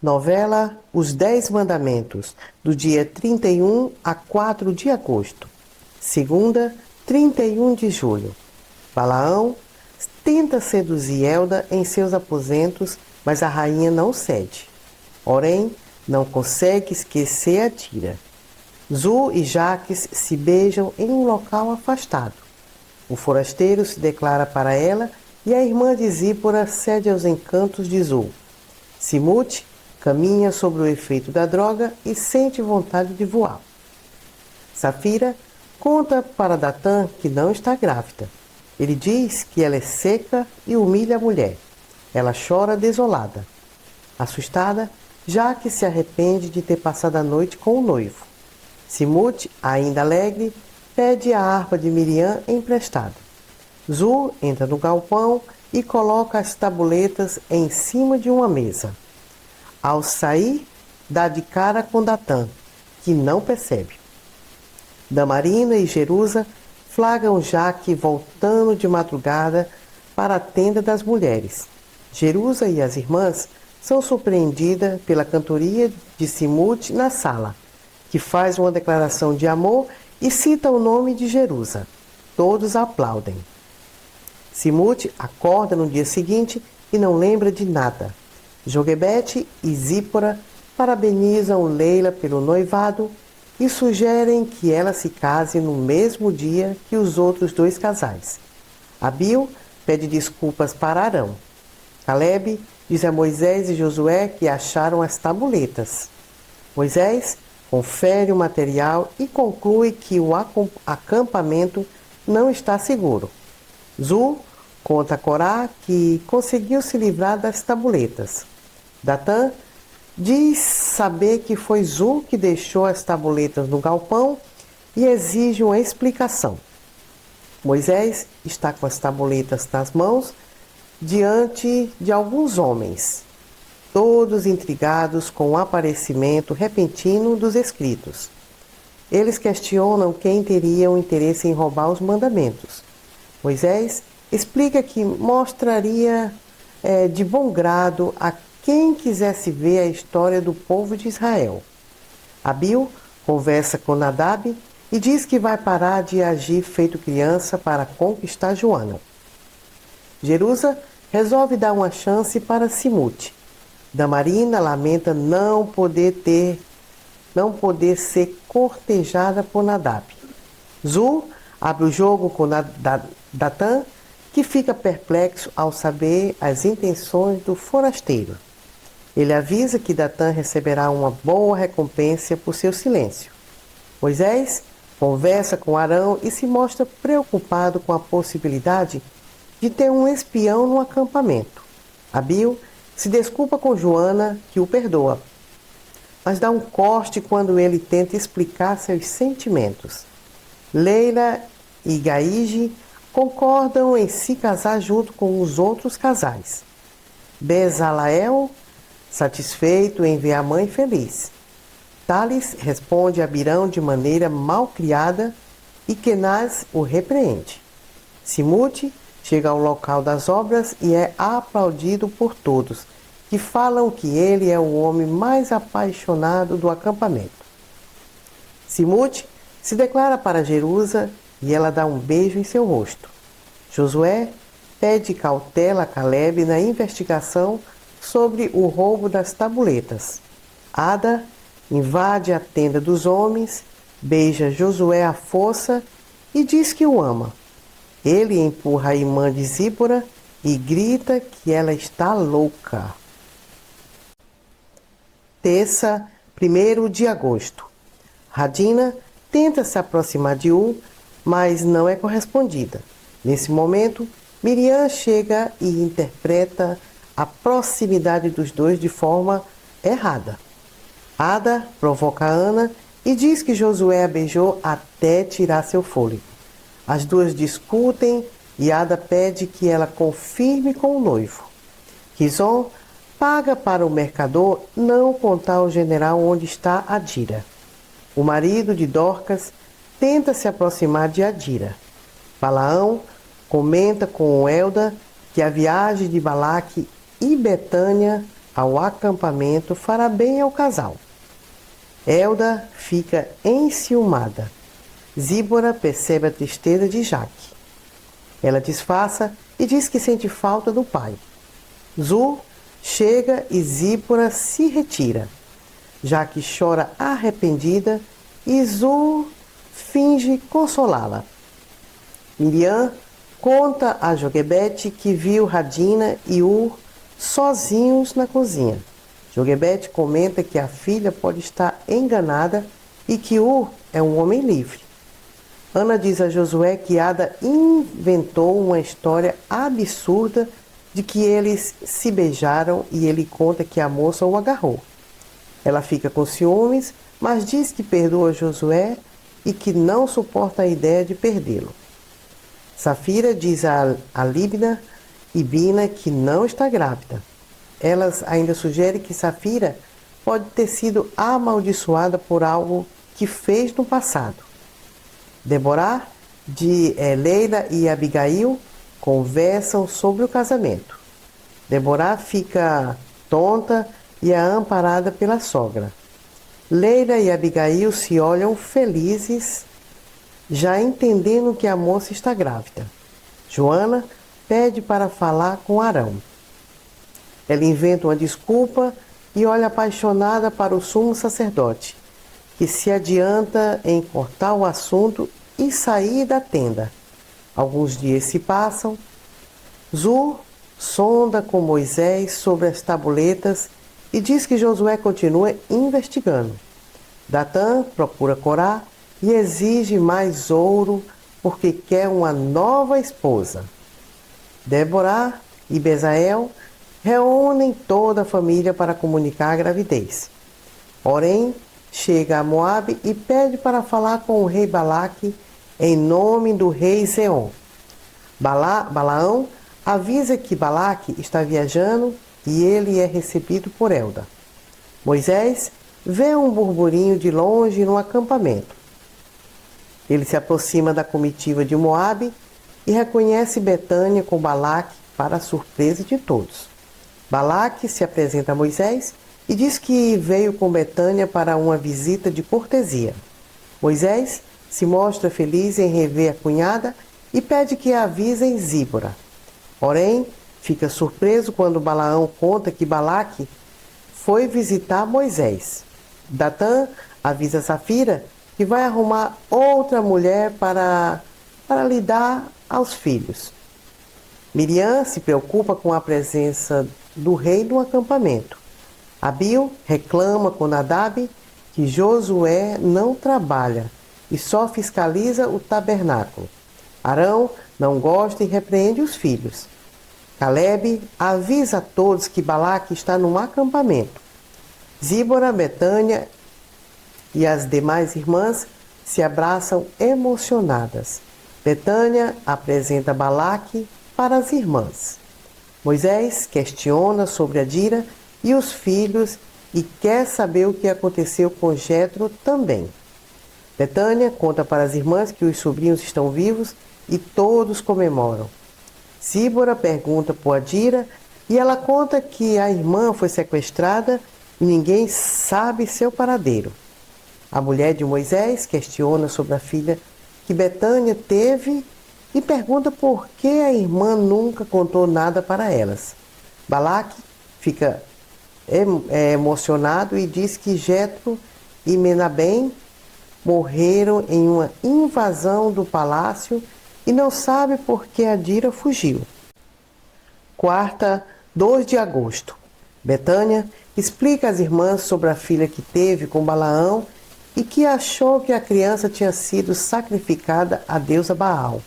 Novela Os 10 Mandamentos, do dia 31 a 4 de agosto. Segunda, 31 de julho. Balaão tenta seduzir Elda em seus aposentos, mas a rainha não cede. Porém, não consegue esquecer a Tira. Zu e Jaques se beijam em um local afastado. O forasteiro se declara para ela e a irmã de Zípora cede aos encantos de Zu. Simute caminha sobre o efeito da droga e sente vontade de voar. Safira conta para Datã que não está grávida. Ele diz que ela é seca e humilha a mulher. Ela chora desolada. Assustada, Jaque se arrepende de ter passado a noite com o noivo. Simute, ainda alegre, pede a harpa de Miriam emprestada. Zu entra no galpão e coloca as tabuletas em cima de uma mesa. Ao sair, dá de cara com Datã, que não percebe. Damarina e Jerusa flagram Jaque voltando de madrugada para a tenda das mulheres. Jerusa e as irmãs são surpreendidas pela cantoria de Simute na sala, que faz uma declaração de amor e cita o nome de Jerusa. Todos aplaudem. Simute acorda no dia seguinte e não lembra de nada. Joquebede e Zípora parabenizam Leila pelo noivado e sugerem que ela se case no mesmo dia que os outros dois casais. Abil pede desculpas para Arão. Calebe diz a Moisés e Josué que acharam as tabuletas. Moisés confere o material e conclui que o acampamento não está seguro. Zu conta a Corá que conseguiu se livrar das tabuletas. Datã diz saber que foi Zu que deixou as tabuletas no galpão e exige uma explicação. Moisés está com as tabuletas nas mãos diante de alguns homens, todos intrigados com o aparecimento repentino dos escritos. Eles questionam quem teria o interesse em roubar os mandamentos. Moisés explica que mostraria de bom grado a quem quisesse ver a história do povo de Israel. Abil conversa com Nadab e diz que vai parar de agir feito criança para conquistar Joana. Jerusa resolve dar uma chance para Simute. Damarina lamenta não poder ser cortejada por Nadab. Zu abre o jogo com Datã, que fica perplexo ao saber as intenções do forasteiro. Ele avisa que Datã receberá uma boa recompensa por seu silêncio. Moisés conversa com Arão e se mostra preocupado com a possibilidade de ter um espião no acampamento. Abil se desculpa com Joana, que o perdoa, mas dá um corte quando ele tenta explicar seus sentimentos. Leila e Gaige concordam em se casar junto com os outros casais. Bezalael, satisfeito em ver a mãe feliz. Tales responde a Birão de maneira mal criada e Kenaz o repreende. Simute chega ao local das obras e é aplaudido por todos, que falam que ele é o homem mais apaixonado do acampamento. Simute se declara para Jerusa e ela dá um beijo em seu rosto. Josué pede cautela a Calebe na investigação sobre o roubo das tabuletas. Ada invade a tenda dos homens, beija Josué à força e diz que o ama. Ele empurra a irmã de Zípora e grita que ela está louca. Terça, 1º de agosto. Radina tenta se aproximar de U, mas não é correspondida. Nesse momento, Miriam chega e interpreta a proximidade dos dois de forma errada. Ada provoca Ana e diz que Josué a beijou até tirar seu fôlego. As duas discutem e Ada pede que ela confirme com o noivo. Quizon paga para o mercador não contar ao general onde está Adira. O marido de Dorcas tenta se aproximar de Adira. Balaão comenta com Elda que a viagem de Balaque e Betânia ao acampamento fará bem ao casal. Elda fica enciumada. Zíbora percebe a tristeza de Jaque. Ela disfarça e diz que sente falta do pai. Zu chega e Zíbora se retira. Jaque chora arrependida e Zu finge consolá-la. Miriam conta a Joquebede que viu Radina e Ur sozinhos na cozinha. Joquebede comenta que a filha pode estar enganada e que Ur é um homem livre. Ana diz a Josué que Ada inventou uma história absurda de que eles se beijaram e ele conta que a moça o agarrou. Ela fica com ciúmes, mas diz que perdoa Josué e que não suporta a ideia de perdê-lo. Safira diz a Líbina e Bina que não está grávida. Elas ainda sugerem que Safira pode ter sido amaldiçoada por algo que fez no passado. Débora, Leila e Abigail conversam sobre o casamento. Débora fica tonta e é amparada pela sogra. Leila e Abigail se olham felizes, já entendendo que a moça está grávida. Joana pede para falar com Arão. Ela inventa uma desculpa e olha apaixonada para o sumo sacerdote, que se adianta em cortar o assunto e sair da tenda. Alguns dias se passam. Zu sonda com Moisés sobre as tabuletas e diz que Josué continua investigando. Datã procura Corá e exige mais ouro porque quer uma nova esposa. Débora e Bezael reúnem toda a família para comunicar a gravidez. Porém, chega a Moabe e pede para falar com o rei Balaque em nome do rei Zeon. Balaão avisa que Balaque está viajando e ele é recebido por Elda. Moisés vê um burburinho de longe no acampamento. Ele se aproxima da comitiva de Moabe e reconhece Betânia com Balaque para a surpresa de todos. Balaque se apresenta a Moisés e diz que veio com Betânia para uma visita de cortesia. Moisés se mostra feliz em rever a cunhada e pede que a avisem Zíbora. Porém, fica surpreso quando Balaão conta que Balaque foi visitar Moisés. Datã avisa Safira que vai arrumar outra mulher para lhe dar aos filhos. Miriam se preocupa com a presença do rei no acampamento. Abiu reclama com Nadab que Josué não trabalha e só fiscaliza o tabernáculo. Arão não gosta e repreende os filhos. Calebe avisa a todos que Balaque está num acampamento. Zíbora, Betânia e as demais irmãs se abraçam emocionadas. Betânia apresenta Balaque para as irmãs. Moisés questiona sobre Adira e os filhos e quer saber o que aconteceu com Jetro também. Betânia conta para as irmãs que os sobrinhos estão vivos e todos comemoram. Zíbora pergunta por Adira e ela conta que a irmã foi sequestrada e ninguém sabe seu paradeiro. A mulher de Moisés questiona sobre a filha que Betânia teve e pergunta por que a irmã nunca contou nada para elas. Balaque fica emocionado e diz que Jetro e Menabem morreram em uma invasão do palácio e não sabe por que Adira fugiu. Quarta, 2 de agosto. Betânia explica às irmãs sobre a filha que teve com Balaão e que achou que a criança tinha sido sacrificada à deusa Baal,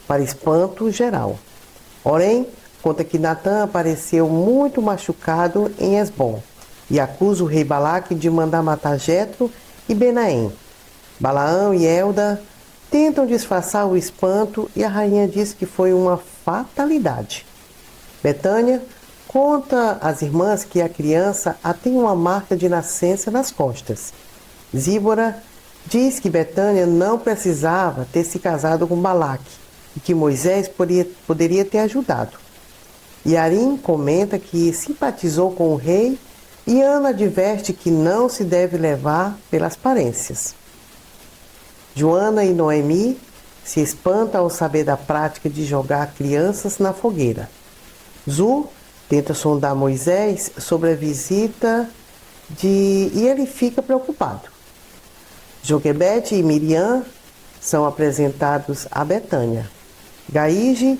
para espanto geral. Porém, conta que Natã apareceu muito machucado em Esbom e acusa o rei Balaque de mandar matar Jetro e Benaém. Balaão e Elda tentam disfarçar o espanto e a rainha diz que foi uma fatalidade. Betânia conta às irmãs que a criança tem uma marca de nascença nas costas. Zíbora diz que Betânia não precisava ter se casado com Balaque e que Moisés poderia ter ajudado. Yarim comenta que simpatizou com o rei e Ana adverte que não se deve levar pelas aparências. Joana e Noemi se espantam ao saber da prática de jogar crianças na fogueira. Zu tenta sondar Moisés sobre a visita e ele fica preocupado. Joquebede e Miriam são apresentados a Betânia. Gaíge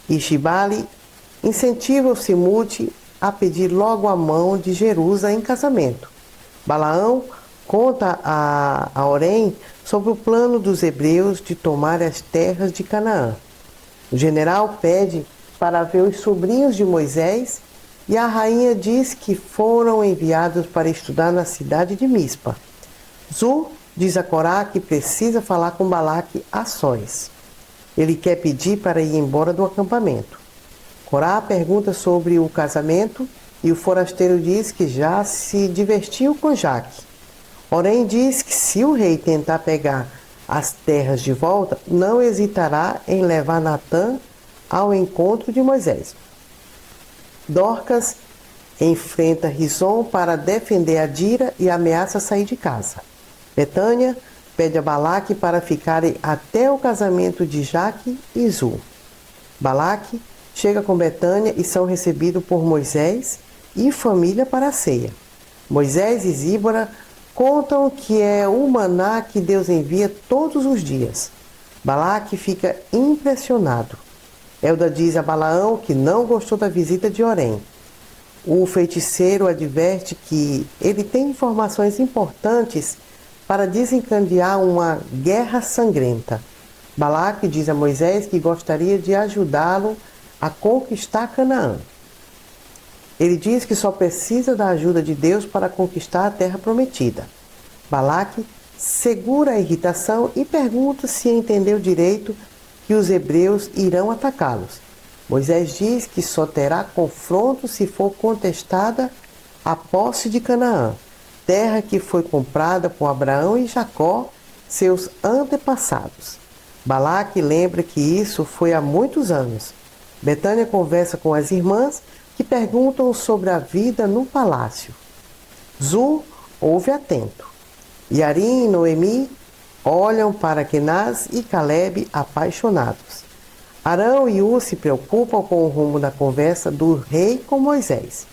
e Shibali incentivam Simute a pedir logo a mão de Jerusa em casamento. Balaão conta a Orém sobre o plano dos hebreus de tomar as terras de Canaã. O general pede para ver os sobrinhos de Moisés e a rainha diz que foram enviados para estudar na cidade de Mispa. Zu diz a Corá que precisa falar com Balaque a sós. Ele quer pedir para ir embora do acampamento. Corá pergunta sobre o casamento e o forasteiro diz que já se divertiu com Jaque. Porém diz que se o rei tentar pegar as terras de volta, não hesitará em levar Natã ao encontro de Moisés. Dorcas enfrenta Rison para defender Adira e ameaça sair de casa. Betânia pede a Balaque para ficarem até o casamento de Jaque e Zu. Balaque chega com Betânia e são recebidos por Moisés e família para a ceia. Moisés e Zíbora contam que é o maná que Deus envia todos os dias. Balaque fica impressionado. Elda diz a Balaão que não gostou da visita de Orém. O feiticeiro adverte que ele tem informações importantes para desencadear uma guerra sangrenta. Balaque diz a Moisés que gostaria de ajudá-lo a conquistar Canaã. Ele diz que só precisa da ajuda de Deus para conquistar a terra prometida. Balaque segura a irritação e pergunta se entendeu direito que os hebreus irão atacá-los. Moisés diz que só terá confronto se for contestada a posse de Canaã, terra que foi comprada por Abraão e Jacó, seus antepassados. Balaque lembra que isso foi há muitos anos. Betânia conversa com as irmãs que perguntam sobre a vida no palácio. Zu ouve atento. Yarim e Noemi olham para Kenaz e Caleb apaixonados. Arão e Ur se preocupam com o rumo da conversa do rei com Moisés.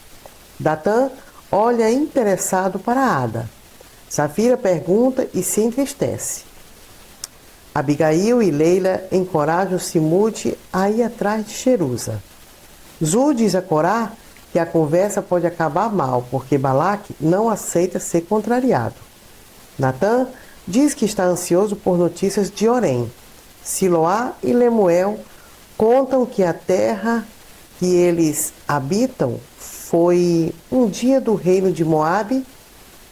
Datã olha interessado para Ada. Safira pergunta e se entristece. Abigail e Leila encorajam Simute a ir atrás de Jerusa. Zu diz a Corá que a conversa pode acabar mal, porque Balaque não aceita ser contrariado. Natã diz que está ansioso por notícias de Orém. Siloá e Lemuel contam que a terra que eles habitam foi um dia do reino de Moabe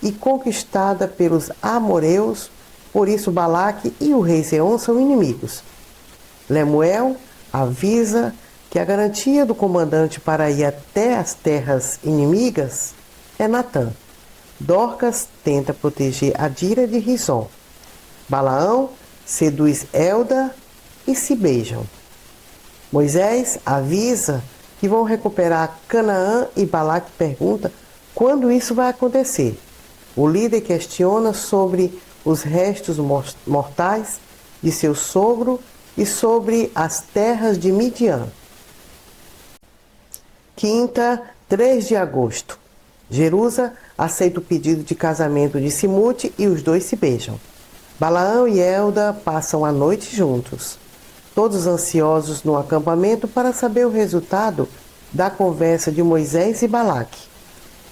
e conquistada pelos amoreus, por isso Balaque e o rei Seom são inimigos. Lemuel avisa que a garantia do comandante para ir até as terras inimigas é Natã. Dorcas tenta proteger Adira de Rison. Balaão seduz Elda e se beijam. Moisés avisa que vão recuperar Canaã e Balaque pergunta quando isso vai acontecer. O líder questiona sobre os restos mortais de seu sogro e sobre as terras de Midian. Quinta, 3 de agosto. Jerusa aceita o pedido de casamento de Simute e os dois se beijam. Balaão e Elda passam a noite juntos, todos ansiosos no acampamento para saber o resultado da conversa de Moisés e Balaque.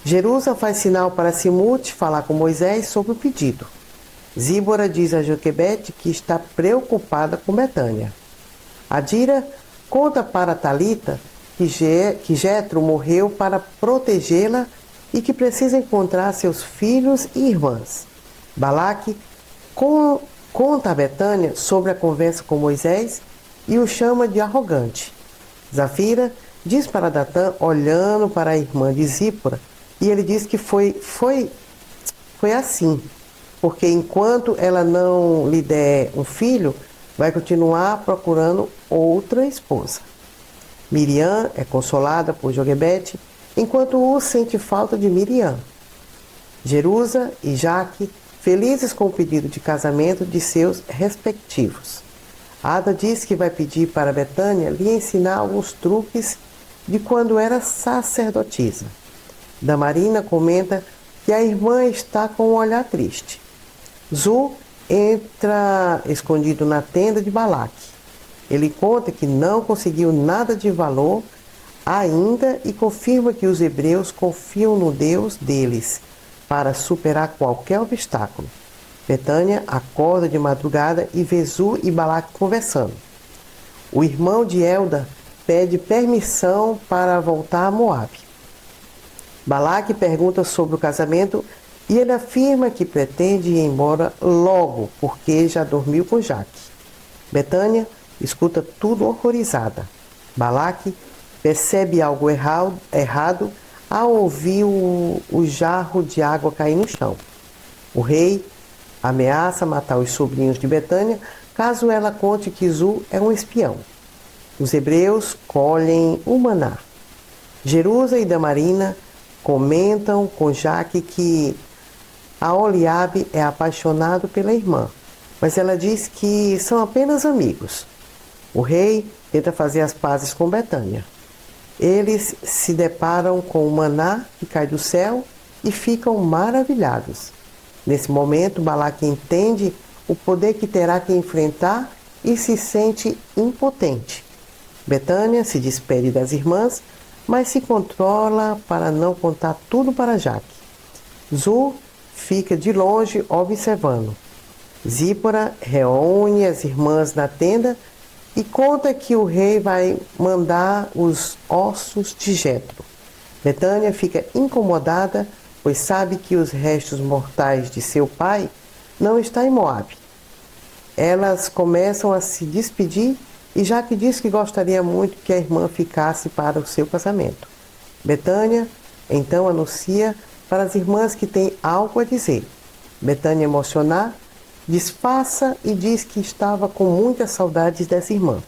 Jerusa faz sinal para Simute falar com Moisés sobre o pedido. Zíbora diz a Joquebede que está preocupada com Betânia. Adira conta para Talita que Jetro morreu para protegê-la e que precisa encontrar seus filhos e irmãs. Balaque conta a Betânia sobre a conversa com Moisés e o chama de arrogante. Zafira diz para Datã, olhando para a irmã de Zípora, e ele diz que foi assim, porque enquanto ela não lhe der um filho, vai continuar procurando outra esposa. Miriam é consolada por Joquebede, enquanto U sente falta de Miriam. Jerusa e Jaque, felizes com o pedido de casamento de seus respectivos. Ada diz que vai pedir para Betânia lhe ensinar alguns truques de quando era sacerdotisa. Damarina comenta que a irmã está com um olhar triste. Zu entra escondido na tenda de Balaque. Ele conta que não conseguiu nada de valor ainda e confirma que os hebreus confiam no Deus deles para superar qualquer obstáculo. Betânia acorda de madrugada e vê Zu e Balaque conversando. O irmão de Elda pede permissão para voltar a Moabe. Balaque pergunta sobre o casamento e ele afirma que pretende ir embora logo porque já dormiu com Jaque. Betânia escuta tudo horrorizada. Balaque percebe algo errado ao ouvir o jarro de água cair no chão. O rei ameaça matar os sobrinhos de Betânia caso ela conte que Zu é um espião. Os hebreus colhem o maná. Jerusa e Damarina comentam com Jaque que Aholiabe é apaixonado pela irmã, mas ela diz que são apenas amigos. O rei tenta fazer as pazes com Betânia. Eles se deparam com o maná que cai do céu e ficam maravilhados. Nesse momento, Balaque entende o poder que terá que enfrentar e se sente impotente. Betânia se despede das irmãs, mas se controla para não contar tudo para Jaque. Zu fica de longe observando. Zípora reúne as irmãs na tenda e conta que o rei vai mandar os ossos de Jetro. Betânia fica incomodada, pois sabe que os restos mortais de seu pai não estão em Moabe. Elas começam a se despedir e Jaque diz que gostaria muito que a irmã ficasse para o seu casamento. Betânia então anuncia para as irmãs que tem algo a dizer. Betânia, emocionada, disfarça e diz que estava com muitas saudades dessa irmã.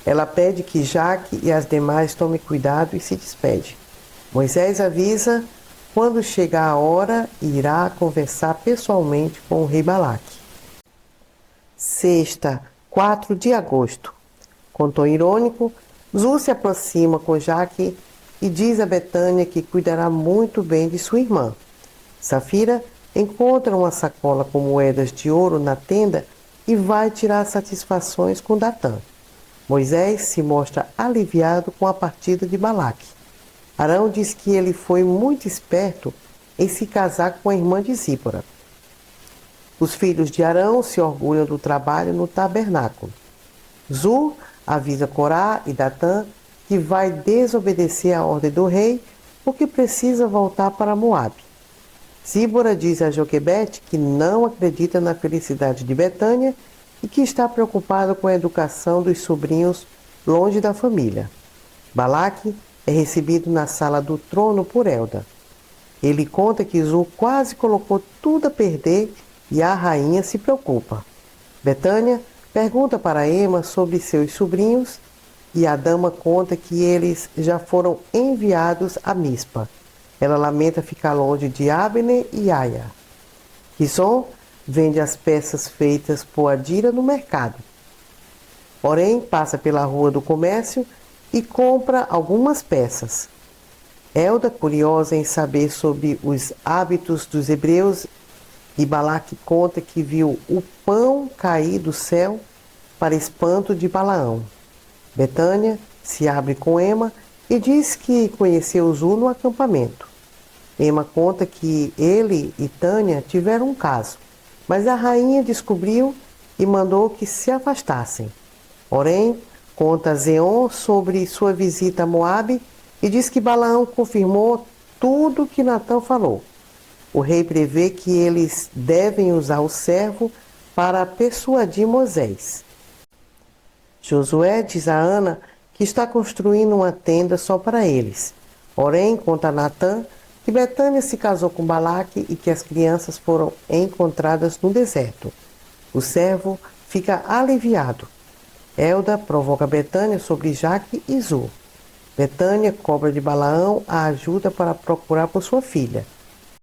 Ela pede que Jaque e as demais tomem cuidado e se despede. Moisés avisa quando chegar a hora irá conversar pessoalmente com o rei Balaque. Sexta, 4 de agosto. Com tom irônico, Zu se aproxima com Jaque e diz a Betânia que cuidará muito bem de sua irmã. Safira encontra uma sacola com moedas de ouro na tenda e vai tirar satisfações com Datã. Moisés se mostra aliviado com a partida de Balaque. Arão diz que ele foi muito esperto em se casar com a irmã de Zípora. Os filhos de Arão se orgulham do trabalho no tabernáculo. Zu avisa Corá e Datã que vai desobedecer a ordem do rei porque precisa voltar para Moabe. Zípora diz a Joquebede que não acredita na felicidade de Betânia e que está preocupado com a educação dos sobrinhos longe da família. Balaque é recebido na sala do trono por Elda. Ele conta que Zu quase colocou tudo a perder e a rainha se preocupa. Betânia pergunta para Ema sobre seus sobrinhos e a dama conta que eles já foram enviados a Mispa. Ela lamenta ficar longe de Abner e Aia. Rison vende as peças feitas por Adira no mercado. Porém, passa pela rua do comércio e compra algumas peças. Elda, curiosa em saber sobre os hábitos dos hebreus, e Balaque conta que viu o pão cair do céu para espanto de Balaão. Betânia se abre com Ema e diz que conheceu Zu no acampamento. Ema conta que ele e Tânia tiveram um caso, mas a rainha descobriu e mandou que se afastassem. Porém, conta a Zeon sobre sua visita a Moabe e diz que Balaão confirmou tudo que Natã falou. O rei prevê que eles devem usar o servo para persuadir Moisés. Josué diz a Ana que está construindo uma tenda só para eles. Porém, conta a Natã que Betânia se casou com Balaque e que as crianças foram encontradas no deserto. O servo fica aliviado. Elda provoca Betânia sobre Jaque e Zu. Betânia cobra de Balaão a ajuda para procurar por sua filha.